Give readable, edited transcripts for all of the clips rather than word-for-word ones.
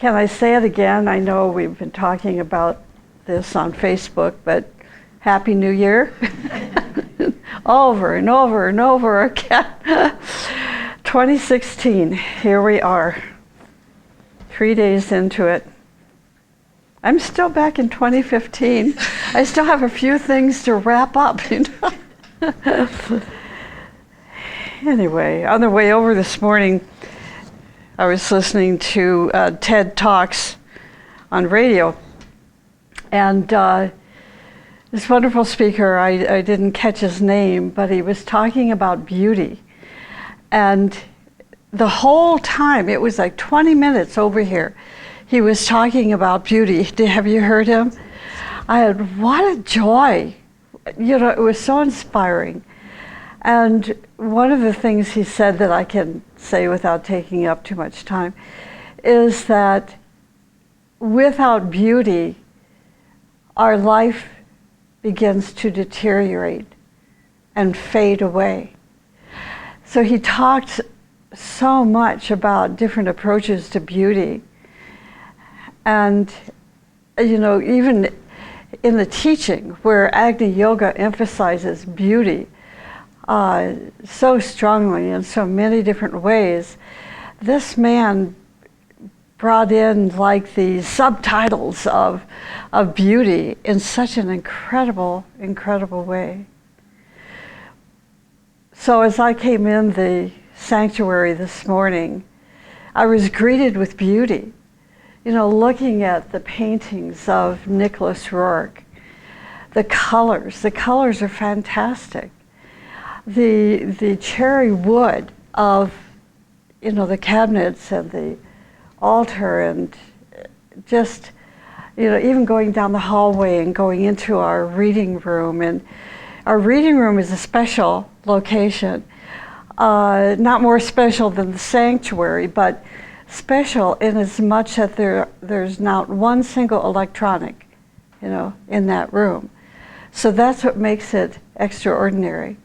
Can I say it again? I know we've been talking about this on Facebook, but Happy New Year. Over and over and over again. 2016, here we are. 3 days into it. I'm still back in 2015. I still have a few things to wrap up, you know. Anyway, on the way over this morning, I was listening to TED Talks on radio, and this wonderful speaker, I didn't catch his name, but he was talking about beauty. And the whole time, it was like 20 minutes over here, he was talking about beauty. Have you heard him? I had, what a joy. You know, it was so inspiring. And one of the things he said that I can say without taking up too much time is that without beauty, our life begins to deteriorate and fade away. So he talked so much about different approaches to beauty. And, you know, even in the teaching where Agni Yoga emphasizes beauty so strongly in so many different ways, this man brought in like the subtitles of beauty in such an incredible, incredible way. So as I came in the sanctuary this morning, I was greeted with beauty. You know, looking at the paintings of Nicholas Roerch, the colors are fantastic. The cherry wood of, you know, the cabinets and the altar, and just, you know, even going down the hallway and going into our reading room. And our reading room is a special location, not more special than the sanctuary, but special in as much that there's not one single electronic, you know, in that room. So that's what makes it extraordinary.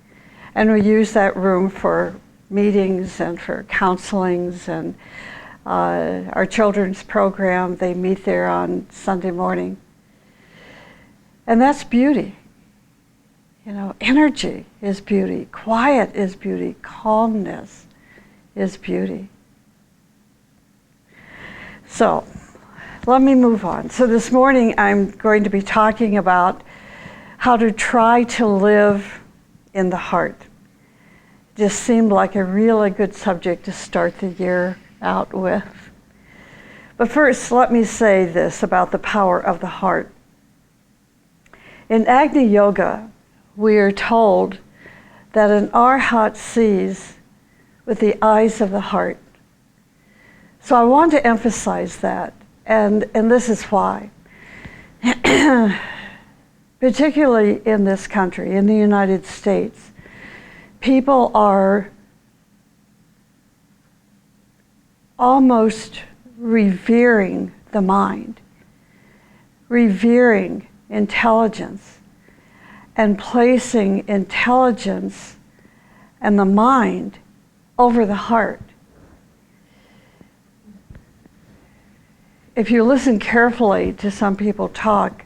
And we use that room for meetings and for counselings, and our children's program, they meet there on Sunday morning. And that's beauty. You know, energy is beauty, quiet is beauty, calmness is beauty. So, let me move on. So this morning I'm going to be talking about how to try to live in the heart. Just seemed like a really good subject to start the year out with. But first, let me say this about the power of the heart. In Agni Yoga, we are told that an arhat sees with the eyes of the heart. So I want to emphasize that, and this is why. Particularly in this country, in the United States, people are almost revering the mind, revering intelligence, and placing intelligence and the mind over the heart. If you listen carefully to some people talk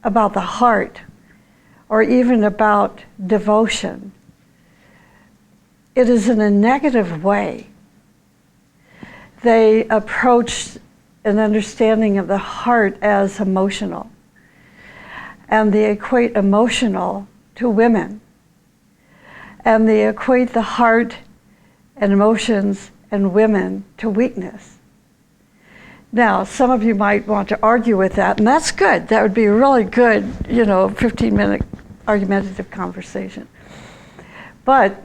about the heart, or even about devotion, it is in a negative way. They approach an understanding of the heart as emotional, and they equate emotional to women, and they equate the heart and emotions and women to weakness. Now, some of you might want to argue with that, and that's good. That would be a really good, you know, 15-minute argumentative conversation. But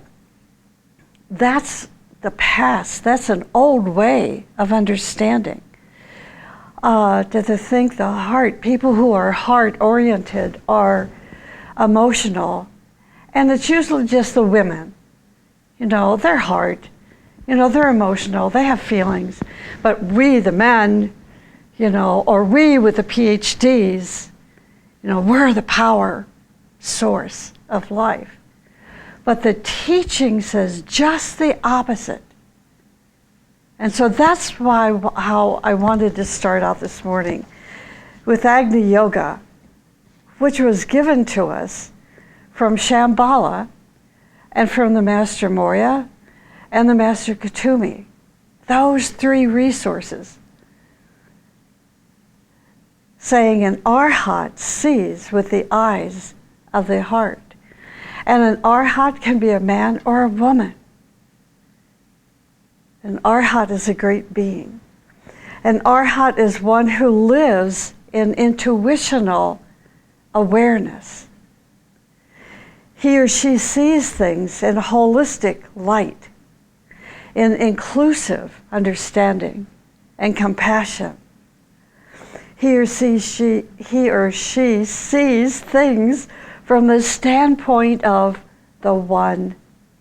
that's the past. That's an old way of understanding. To think the heart, people who are heart-oriented are emotional, and it's usually just the women. You know, they're heart. You know, they're emotional, they have feelings. But we, the men, you know, or we with the PhDs, you know, we're the power source of life. But the teaching says just the opposite. And so that's how I wanted to start out this morning with Agni Yoga, which was given to us from Shambhala and from the Master Moria and the Master Kuthumi. Those three resources. Saying an arhat sees with the eyes of the heart. And an arhat can be a man or a woman. An arhat is a great being. An arhat is one who lives in intuitional awareness. He or she sees things in a holistic light, in inclusive understanding and compassion. He or she sees things from the standpoint of the one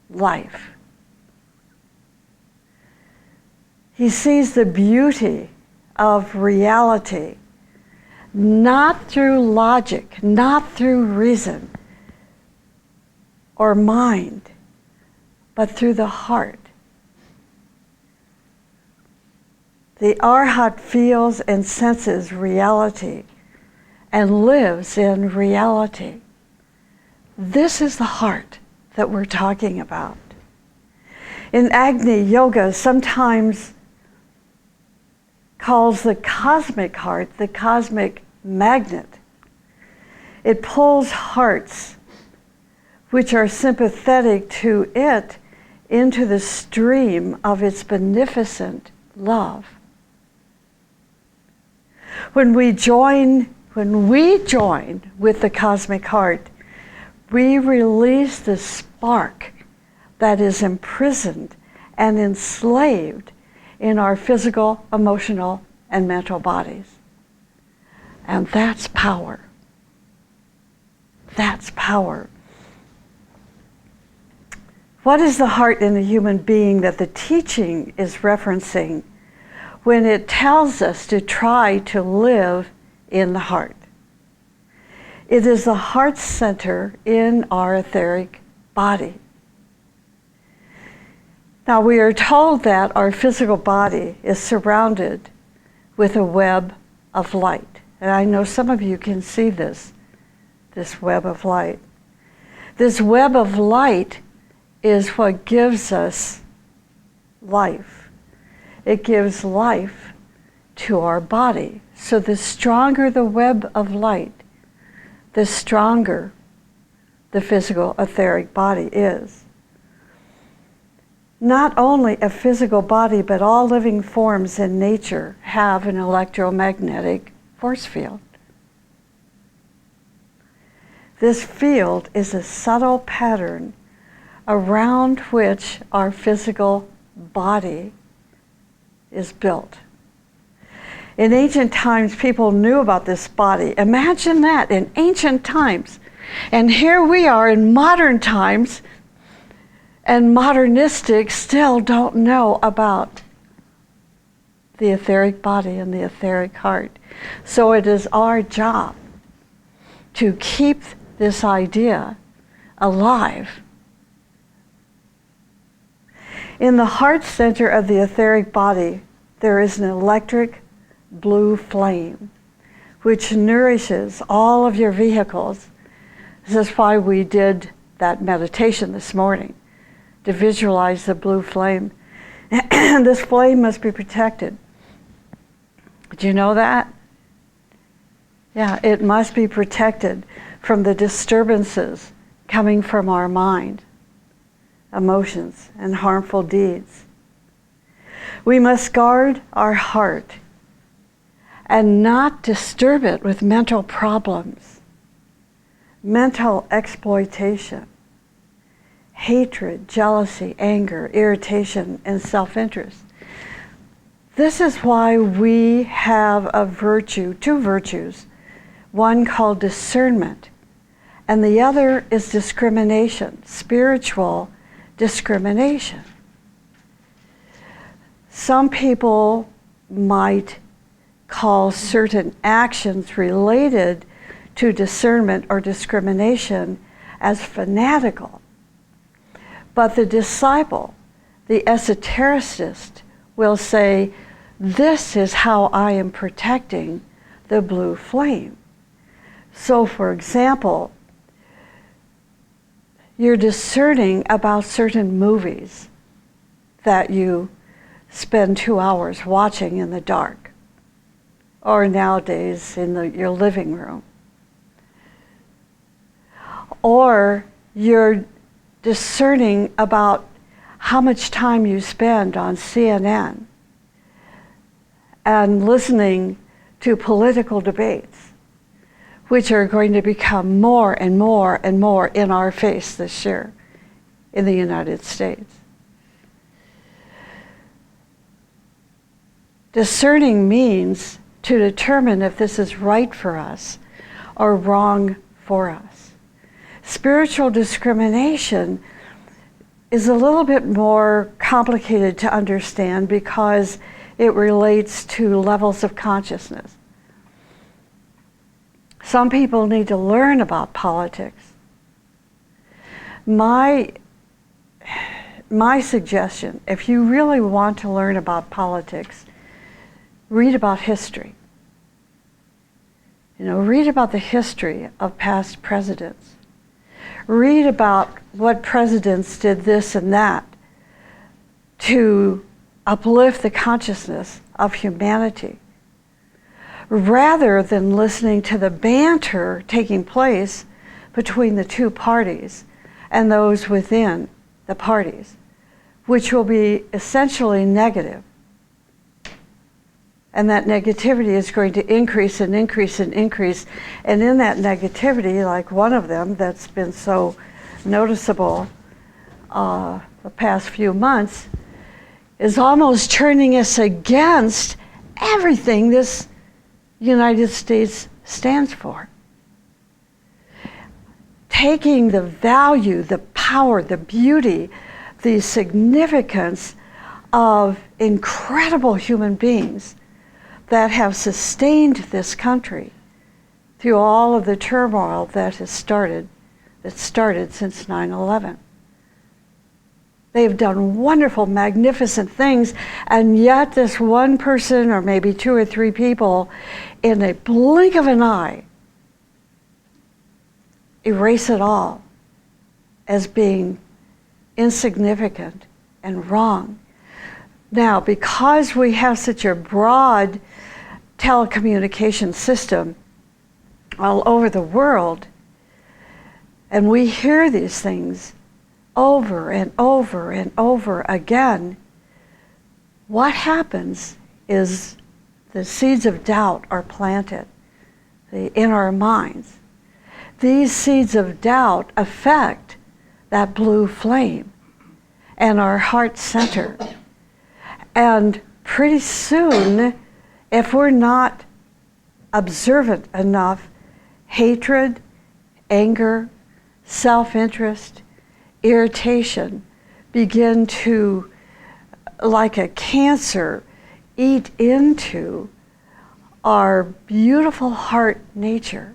life. He sees the beauty of reality, not through logic, not through reason or mind, but through the heart. The arhat feels and senses reality and lives in reality. This is the heart that we're talking about. In Agni Yoga, sometimes calls the cosmic heart the cosmic magnet. It pulls hearts which are sympathetic to it into the stream of its beneficent love. When we join with the cosmic heart, we release the spark that is imprisoned and enslaved in our physical, emotional, and mental bodies. And that's power. That's power. What is the heart in a human being that the teaching is referencing when it tells us to try to live in the heart? It is the heart center in our etheric body. Now, we are told that our physical body is surrounded with a web of light. And I know some of you can see this web of light. This web of light is what gives us life. It gives life to our body. So the stronger the web of light, the stronger the physical etheric body is. Not only a physical body, but all living forms in nature have an electromagnetic force field. This field is a subtle pattern around which our physical body is built. In ancient times, people knew about this body. Imagine that, in ancient times. And here we are in modern times, and modernistics still don't know about the etheric body and the etheric heart. So it is our job to keep this idea alive. In the heart center of the etheric body, there is an electric blue flame which nourishes all of your vehicles. This is why we did that meditation this morning, to visualize the blue flame. This flame must be protected. Did you know that? Yeah, it must be protected from the disturbances coming from our mind, emotions, and harmful deeds. We must guard our heart and not disturb it with mental problems, mental exploitation, hatred, jealousy, anger, irritation, and self-interest. This is why we have a virtue, two virtues, one called discernment, and the other is discrimination, spiritual discrimination. Some people might call certain actions related to discernment or discrimination as fanatical. But the disciple, the esotericist, will say, this is how I am protecting the blue flame. So, for example, you're discerning about certain movies that you spend 2 hours watching in the dark, or nowadays in your living room. Or you're discerning about how much time you spend on CNN and listening to political debates, which are going to become more and more and more in our face this year in the United States. Discerning means to determine if this is right for us or wrong for us. Spiritual discrimination is a little bit more complicated to understand because it relates to levels of consciousness. Some people need to learn about politics. My suggestion, if you really want to learn about politics, read about history. Read about the history of past presidents. Read about what presidents did this and that to uplift the consciousness of humanity, rather than listening to the banter taking place between the two parties and those within the parties, which will be essentially negative. And that negativity is going to increase and increase and increase. And in that negativity, like one of them that's been so noticeable the past few months, is almost turning us against everything this United States stands for. Taking the value, the power, the beauty, the significance of incredible human beings that have sustained this country through all of the turmoil that started since 9/11. They've done wonderful, magnificent things, and yet this one person, or maybe 2 or 3 people, in a blink of an eye, erase it all as being insignificant and wrong. Now, because we have such a broad telecommunication system all over the world, and we hear these things over and over and over again, what happens is the seeds of doubt are planted in our minds. These seeds of doubt affect that blue flame and our heart center. And pretty soon, if we're not observant enough, hatred, anger, self-interest, irritation begin to, like a cancer, eat into our beautiful heart nature.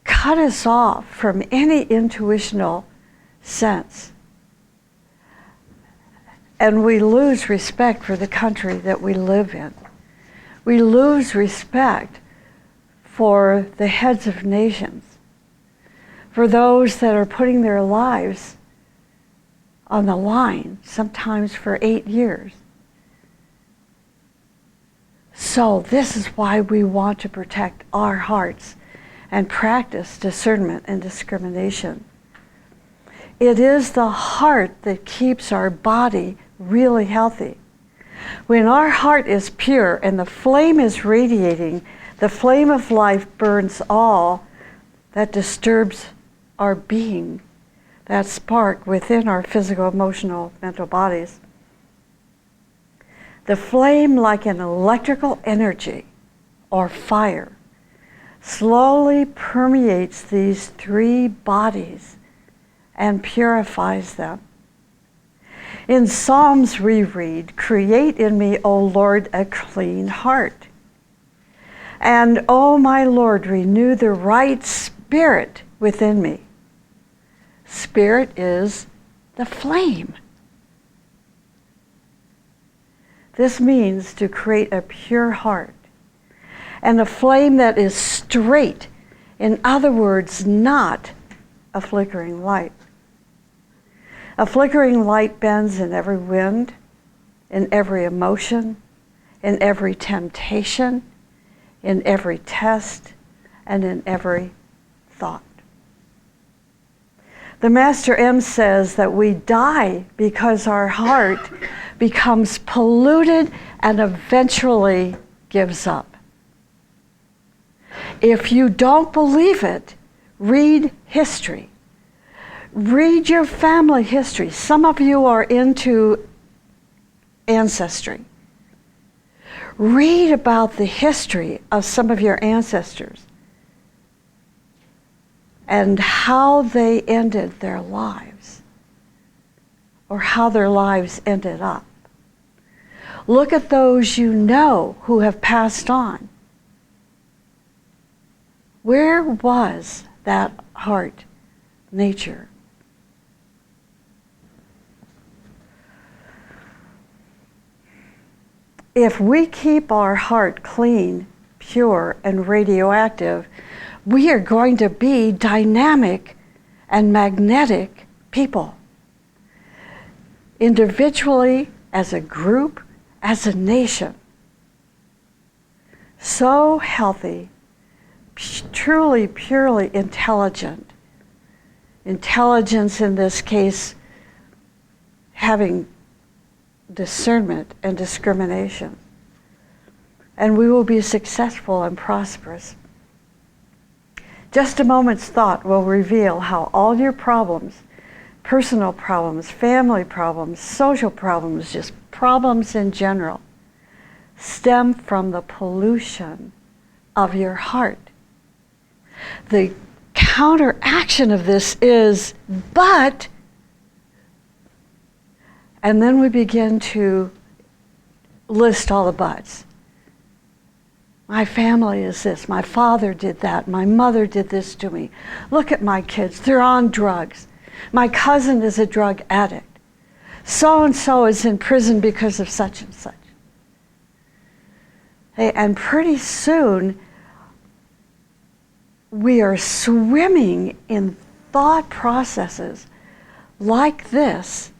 Cut us off from any intuitional sense. And we lose respect for the country that we live in. We lose respect for the heads of nations, for those that are putting their lives on the line, sometimes for 8 years. So this is why we want to protect our hearts and practice discernment and discrimination. It is the heart that keeps our body really healthy. When our heart is pure and the flame is radiating, the flame of life burns all that disturbs our being, that spark within our physical, emotional, mental bodies. The flame, like an electrical energy or fire, slowly permeates these 3 bodies and purifies them. In Psalms we read, "Create in me, O Lord, a clean heart. And, O my Lord, renew the right spirit within me." Spirit is the flame. This means to create a pure heart and a flame that is straight. In other words, not a flickering light. A flickering light bends in every wind, in every emotion, in every temptation, in every test, and in every thought. The Master M says that we die because our heart becomes polluted and eventually gives up. If you don't believe it, read history. Read your family history. Some of you are into ancestry. Read about the history of some of your ancestors and how they ended their lives, or how their lives ended up. Look at those you know who have passed on. Where was that heart nature? If we keep our heart clean, pure, and radioactive, we are going to be dynamic and magnetic people. Individually, as a group, as a nation. So healthy, truly, purely intelligent. Intelligence in this case, having discernment and discrimination. And we will be successful and prosperous. Just a moment's thought will reveal how all your problems, personal problems, family problems, social problems, just problems in general, stem from the pollution of your heart. The counteraction of this is, but, and then we begin to list all the buts. My family is this, my father did that, my mother did this to me. Look at my kids, they're on drugs. My cousin is a drug addict. So-and-so is in prison because of such and such. Hey, and pretty soon, we are swimming in thought processes like this,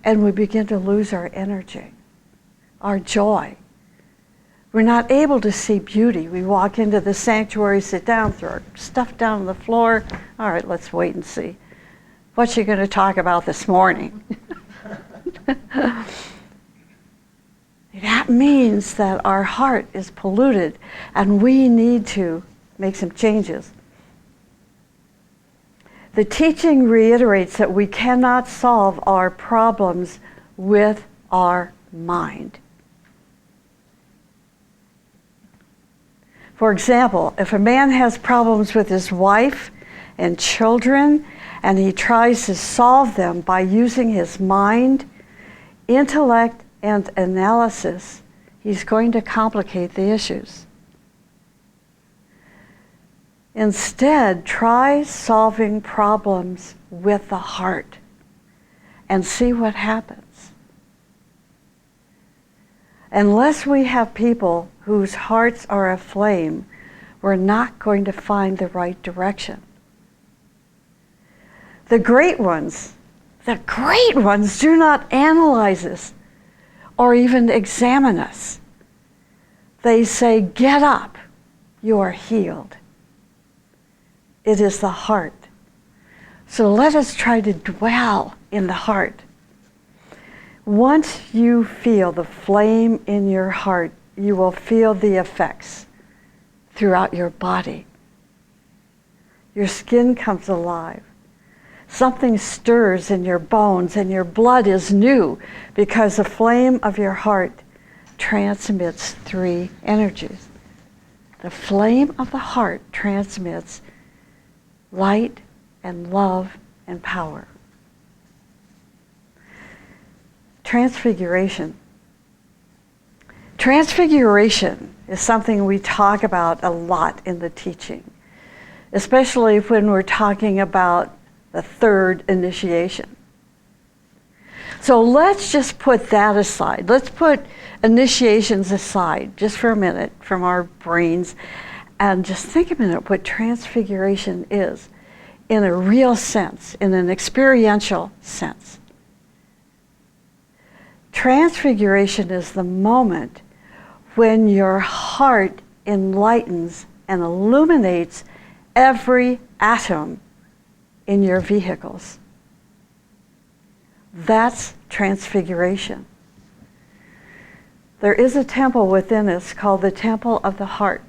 and we begin to lose our energy, our joy. We're not able to see beauty. We walk into the sanctuary, sit down, throw our stuff down on the floor. All right, let's wait and see. What's you going to talk about this morning? That means that our heart is polluted and we need to make some changes. The teaching reiterates that we cannot solve our problems with our mind. For example, if a man has problems with his wife and children, and he tries to solve them by using his mind, intellect, and analysis, he's going to complicate the issues. Instead, try solving problems with the heart and see what happens. Unless we have people whose hearts are aflame, we're not going to find the right direction. The great ones do not analyze us or even examine us. They say, get up, you are healed. It is the heart. So let us try to dwell in the heart. Once you feel the flame in your heart, you will feel the effects throughout your body. Your skin comes alive. Something stirs in your bones and your blood is new because the flame of your heart transmits three energies. The flame of the heart transmits light and love and power. Transfiguration. Transfiguration is something we talk about a lot in the teaching, especially when we're talking about the third initiation. So let's just put that aside. Let's put initiations aside just for a minute from our brains and just think a minute what transfiguration is in a real sense, in an experiential sense. Transfiguration is the moment when your heart enlightens and illuminates every atom in your vehicles. That's transfiguration. There is a temple within us called the Temple of the Heart.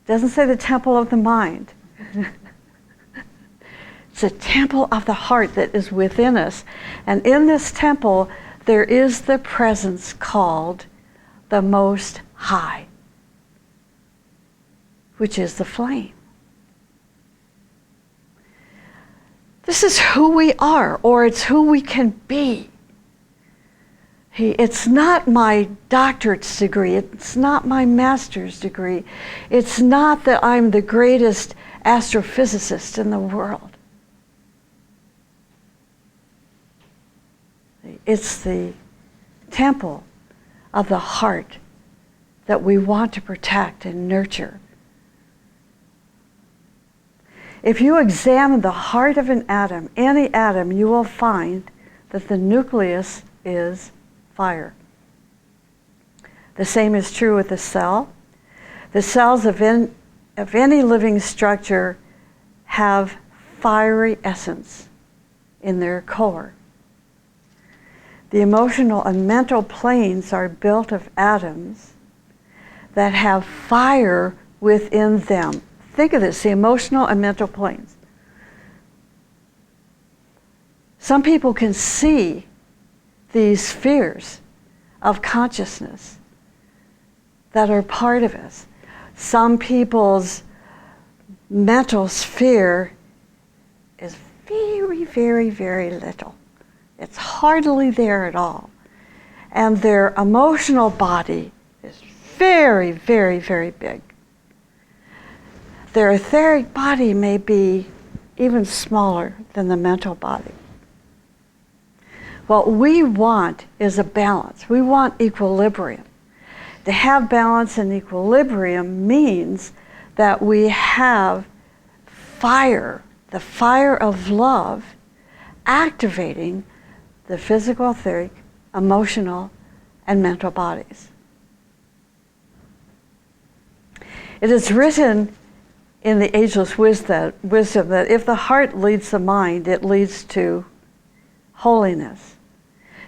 It doesn't say the Temple of the Mind. It's a temple of the heart that is within us. And in this temple, there is the presence called the Most High, which is the flame. This is who we are, or it's who we can be. It's not my doctorate's degree. It's not my master's degree. It's not that I'm the greatest astrophysicist in the world. It's the temple of the heart that we want to protect and nurture. If you examine the heart of an atom, any atom, you will find that the nucleus is fire. The same is true with the cell. The cells of any living structure have fiery essence in their core. The emotional and mental planes are built of atoms that have fire within them. Think of this, the emotional and mental planes. Some people can see these spheres of consciousness that are part of us. Some people's mental sphere is very, very, very little. It's hardly there at all. And their emotional body is very, very, very big. Their etheric body may be even smaller than the mental body. What we want is a balance. We want equilibrium. To have balance and equilibrium means that we have fire, the fire of love, activating the physical, etheric, emotional, and mental bodies. It is written in the ageless wisdom that if the heart leads the mind, it leads to holiness,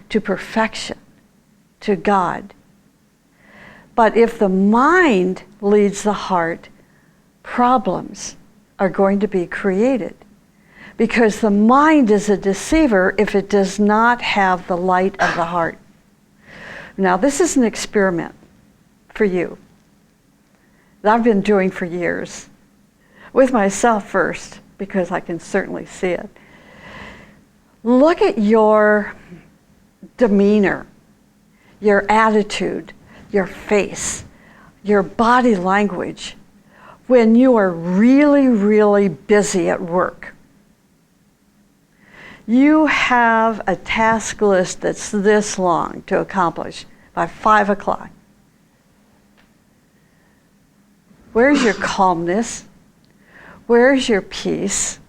to perfection, to God. But if the mind leads the heart, problems are going to be created, because the mind is a deceiver if it does not have the light of the heart. Now, this is an experiment for you that I've been doing for years, with myself first, because I can certainly see it. Look at your demeanor, your attitude, your face, your body language when you are really, really busy at work. You have a task list that's this long to accomplish by 5 o'clock. Where's your calmness? Where's your peace?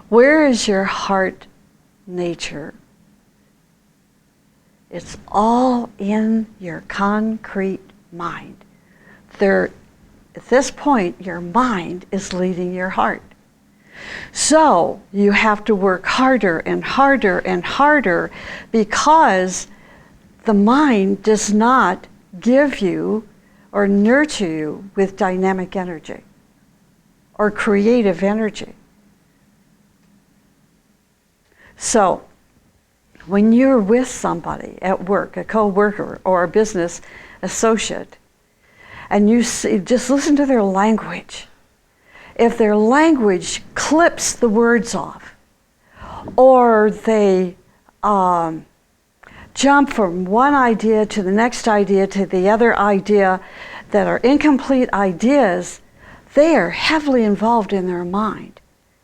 Where is your heart nature? It's all in your concrete mind. At this point, your mind is leading your heart. So you have to work harder and harder and harder, because the mind does not give you or nurture you with dynamic energy or creative energy. So when you're with somebody at work, a co-worker or a business associate, and you see, just listen to their language. If their language clips the words off, or they jump from one idea to the next idea to the other idea that are incomplete ideas, they are heavily involved in their mind,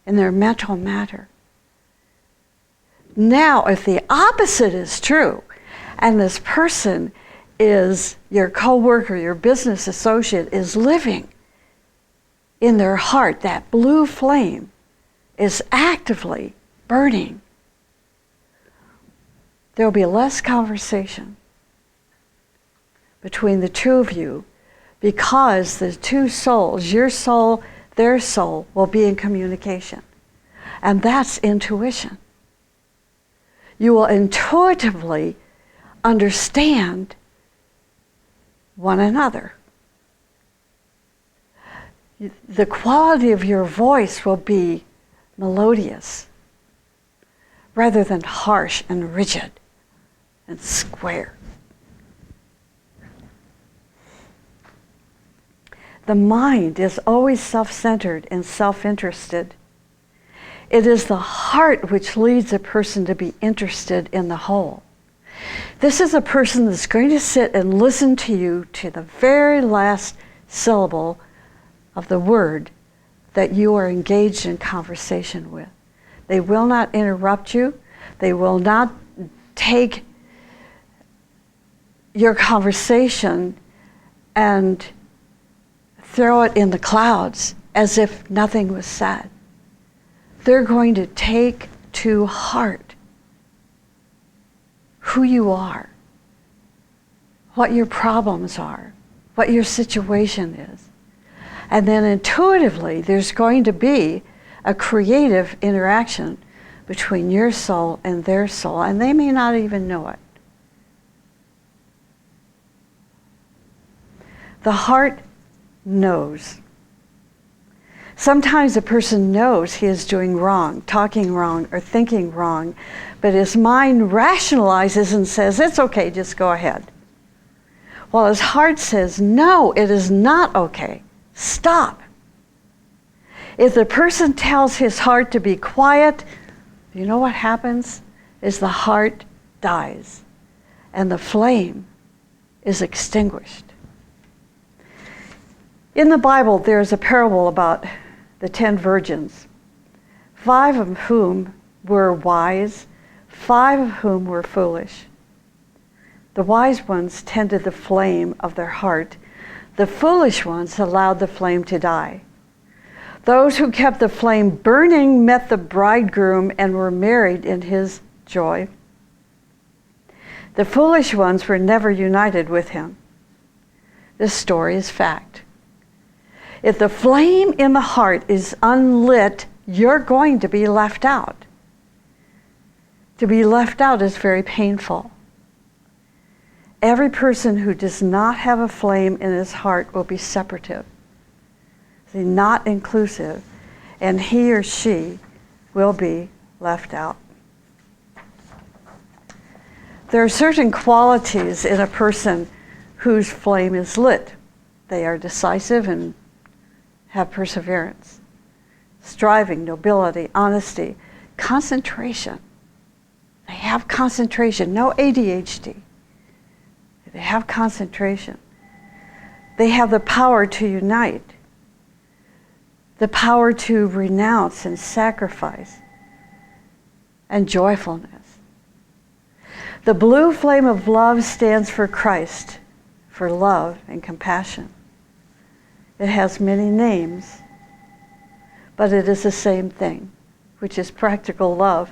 in their mental matter. Now, if the opposite is true, and this person is your coworker, your business associate, is living in their heart, that blue flame is actively burning, there'll be less conversation between the two of you, because the two souls, your soul, their soul, will be in communication. And that's intuition. You will intuitively understand one another. The quality of your voice will be melodious rather than harsh and rigid and square. The mind is always self-centered and self-interested. It is the heart which leads a person to be interested in the whole. This is a person that's going to sit and listen to you to the very last syllable of the word that you are engaged in conversation with. They will not interrupt you. They will not take your conversation and throw it in the clouds as if nothing was said. They're going to take to heart who you are, what your problems are, what your situation is. And then intuitively, there's going to be a creative interaction between your soul and their soul, and they may not even know it. The heart knows. Sometimes a person knows he is doing wrong, talking wrong, or thinking wrong, but his mind rationalizes and says, it's okay, just go ahead. While his heart says, no, it is not okay. Stop. If the person tells his heart to be quiet, you know what happens? Is the heart dies and the flame is extinguished. In the Bible, there's a parable about the 10 virgins, 5 of whom were wise, 5 of whom were foolish. The wise ones tended the flame of their heart. The foolish ones allowed the flame to die. Those who kept the flame burning met the bridegroom and were married in his joy. The foolish ones were never united with him. This story is fact. If the flame in the heart is unlit, you're going to be left out. To be left out is very painful. Every person who does not have a flame in his heart will be separative, not inclusive, and he or she will be left out. There are certain qualities in a person whose flame is lit. They are decisive and have perseverance, striving, nobility, honesty, concentration. They have concentration, no ADHD. They have concentration. They have the power to unite, the power to renounce and sacrifice, and joyfulness. The blue flame of love stands for Christ, for love and compassion. It has many names, but it is the same thing, which is practical love.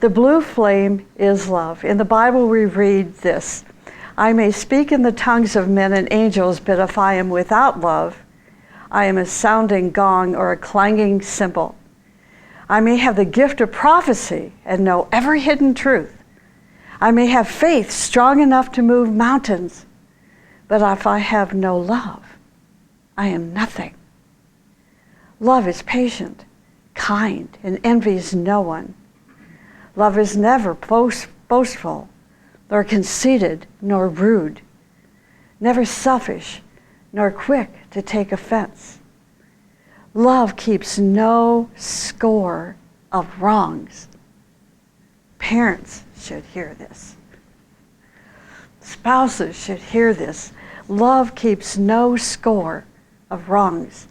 The blue flame is love. In the Bible we read this, I may speak in the tongues of men and angels, but if I am without love, I am a sounding gong or a clanging cymbal. I may have the gift of prophecy and know every hidden truth. I may have faith strong enough to move mountains, but if I have no love, I am nothing. Love is patient, kind, and envies no one. Love is never boastful, nor conceited, nor rude, never selfish, nor quick to take offense. Love keeps no score of wrongs. Parents should hear this. Spouses should hear this. Love keeps no score of wrongs.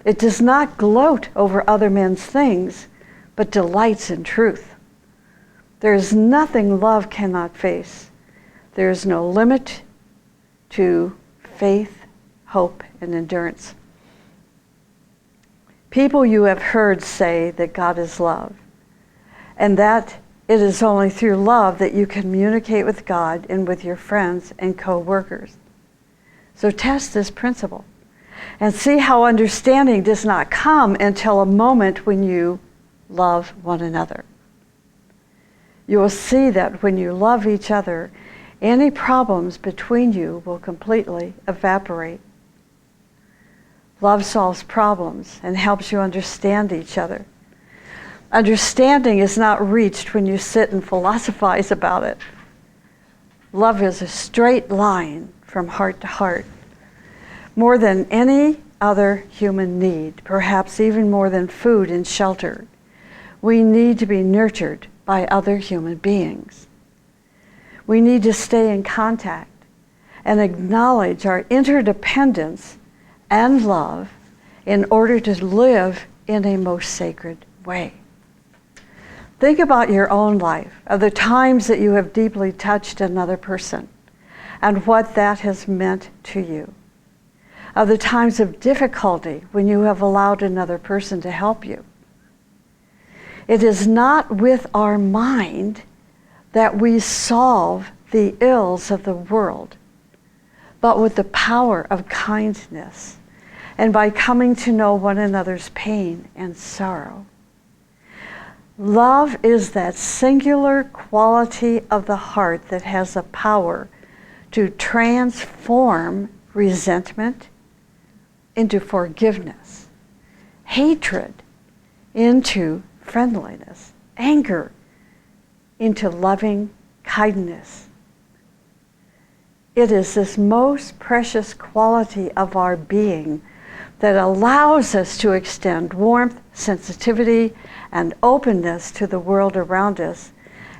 It does not gloat over other men's things, but delights in truth. There is nothing love cannot face. There is no limit to faith, hope, and endurance. People you have heard say that God is love, and that it is only through love that you communicate with God and with your friends and co-workers. So test this principle and see how understanding does not come until a moment when you love one another. You will see that when you love each other, any problems between you will completely evaporate. Love solves problems and helps you understand each other. Understanding is not reached when you sit and philosophize about it. Love is a straight line from heart to heart. More than any other human need, perhaps even more than food and shelter, we need to be nurtured by other human beings. We need to stay in contact and acknowledge our interdependence and love in order to live in a most sacred way. Think about your own life, of the times that you have deeply touched another person and what that has meant to you. Of the times of difficulty when you have allowed another person to help you. It is not with our mind that we solve the ills of the world, but with the power of kindness and by coming to know one another's pain and sorrow. Love is that singular quality of the heart that has the power to transform resentment into forgiveness, hatred into friendliness, anger into loving kindness. It is this most precious quality of our being that allows us to extend warmth, sensitivity, and openness to the world around us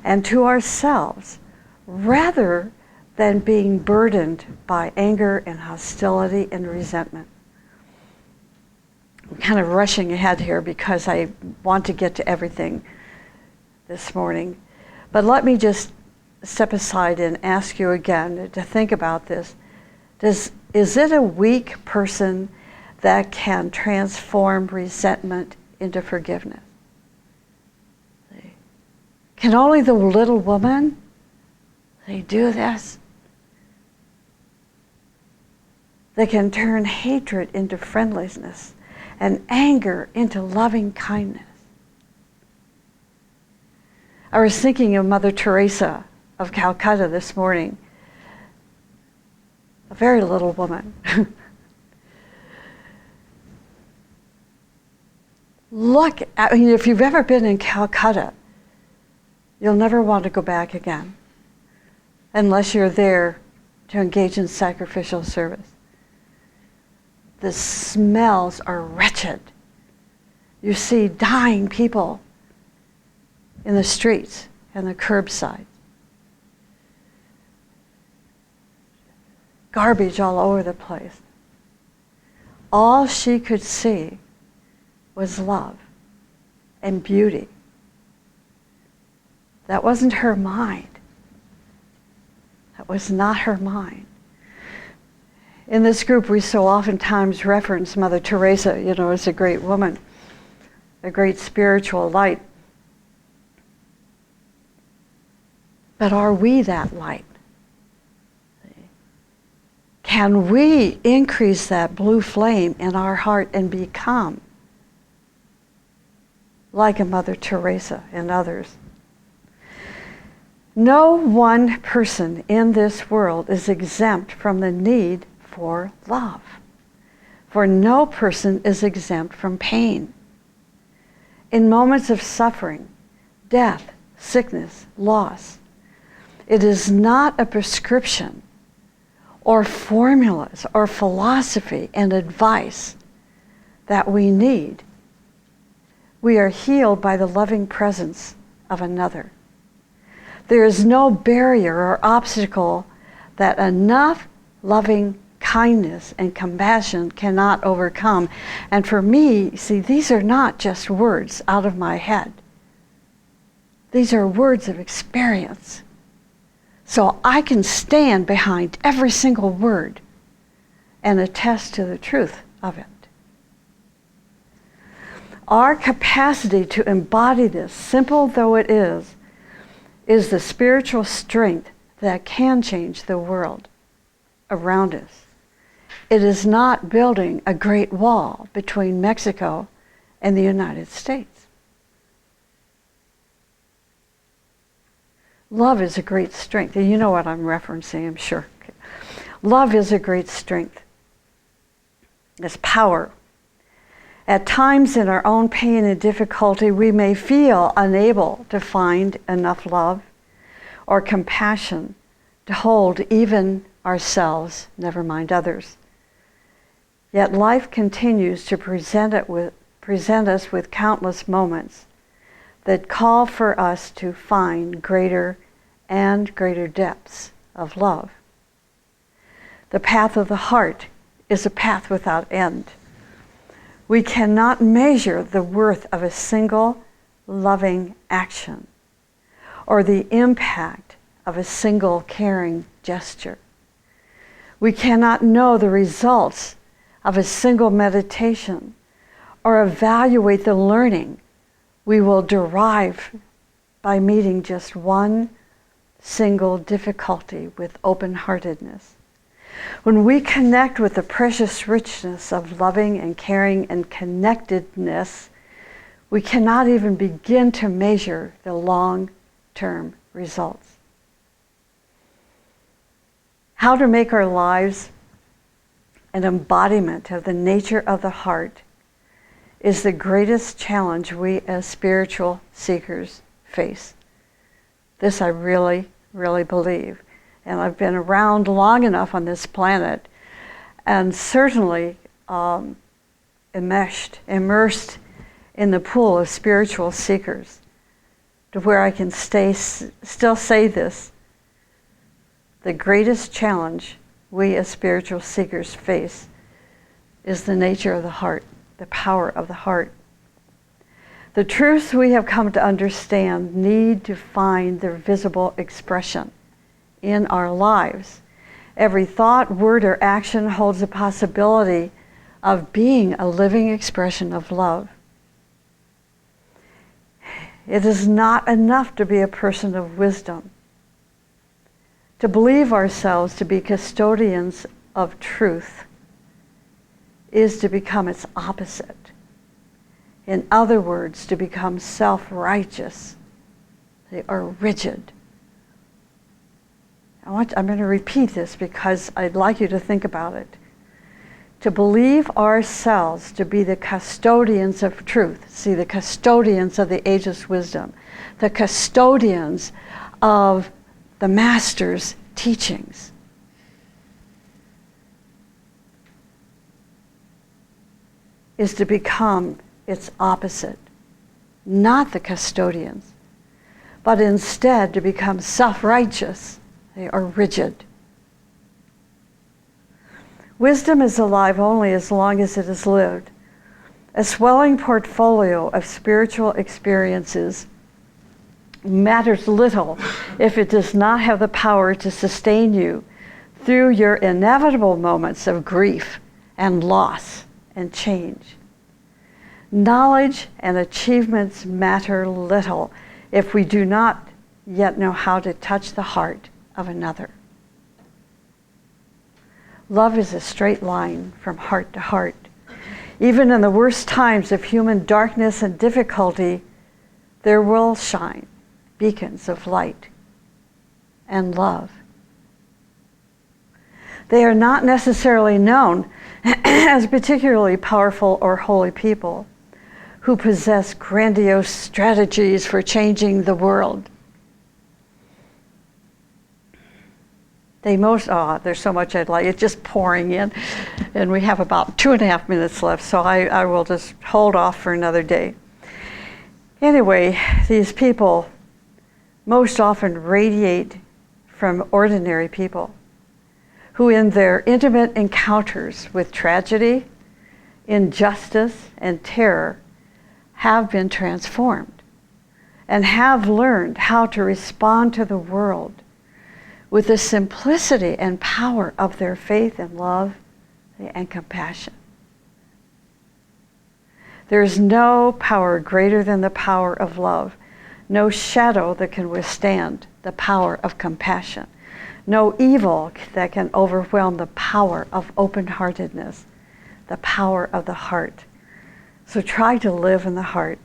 and to ourselves, rather than being burdened by anger and hostility and resentment. I'm kind of rushing ahead here because I want to get to everything this morning. But let me just step aside and ask you again to think about this. Is it a weak person that can transform resentment into forgiveness? Can only the little woman do this? They can turn hatred into friendliness and anger into loving kindness. I was thinking of Mother Teresa of Calcutta this morning, a very little woman. If you've ever been in Calcutta, you'll never want to go back again unless you're there to engage in sacrificial service. The smells are wretched. You see dying people in the streets and the curbside. Garbage all over the place. All she could see was love and beauty. That wasn't her mind. That was not her mind. In this group, we so oftentimes reference Mother Teresa, as a great woman, a great spiritual light. But are we that light? Can we increase that blue flame in our heart and become like a Mother Teresa and others? No one person in this world is exempt from the need for love, for no person is exempt from pain. In moments of suffering, death, sickness, loss, it is not a prescription or formulas or philosophy and advice that we need. We are healed by the loving presence of another. There is no barrier or obstacle that enough loving kindness and compassion cannot overcome. And for me, see, these are not just words out of my head. These are words of experience. So I can stand behind every single word and attest to the truth of it. Our capacity to embody this, simple though it is the spiritual strength that can change the world around us. It is not building a great wall between Mexico and the United States. Love is a great strength. And you know what I'm referencing, I'm sure. Okay. Love is a great strength. It's power. At times in our own pain and difficulty, we may feel unable to find enough love or compassion to hold even ourselves, never mind others. Yet life continues to present us with countless moments that call for us to find greater and greater depths of love. The path of the heart is a path without end. We cannot measure the worth of a single loving action or the impact of a single caring gesture. We cannot know the results of a single meditation or evaluate the learning we will derive by meeting just one single difficulty with open-heartedness. When we connect with the precious richness of loving and caring and connectedness, we cannot even begin to measure the long-term results. How to make our lives an embodiment of the nature of the heart is the greatest challenge we as spiritual seekers face. This I really, really believe. And I've been around long enough on this planet and certainly immersed in the pool of spiritual seekers to where I can still say this. The greatest challenge we as spiritual seekers face is the nature of the heart, the power of the heart. The truths we have come to understand need to find their visible expression in our lives. Every thought, word, or action holds the possibility of being a living expression of love. It is not enough to be a person of wisdom. To believe ourselves to be custodians of truth is to become its opposite. In other words, to become self-righteous. They are rigid. I'm going to repeat this because I'd like you to think about it. To believe ourselves to be the custodians of truth. See, the custodians of the ageless wisdom. The custodians of the Master's teachings. Is to become its opposite. Not the custodians, but instead to become self-righteous. They are rigid. Wisdom is alive only as long as it is lived. A swelling portfolio of spiritual experiences matters little if it does not have the power to sustain you through your inevitable moments of grief and loss and change. Knowledge and achievements matter little if we do not yet know how to touch the heart of another. Love is a straight line from heart to heart. Even in the worst times of human darkness and difficulty, there will shine beacons of light and love. They are not necessarily known as particularly powerful or holy people who possess grandiose strategies for changing the world. There's so much I'd like. It's just pouring in, and we have about 2.5 minutes left, so I will just hold off for another day. Anyway, these people most often radiate from ordinary people who in their intimate encounters with tragedy, injustice, and terror have been transformed and have learned how to respond to the world with the simplicity and power of their faith and love and compassion. There is no power greater than the power of love, no shadow that can withstand the power of compassion, no evil that can overwhelm the power of open-heartedness, the power of the heart. So try to live in the heart.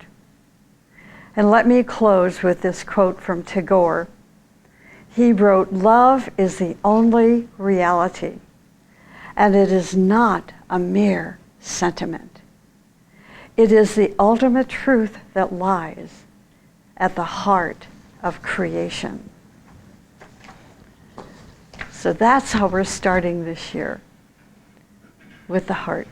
And let me close with this quote from Tagore. He wrote, "Love is the only reality, and it is not a mere sentiment. It is the ultimate truth that lies at the heart of creation." So that's how we're starting this year, with the heart.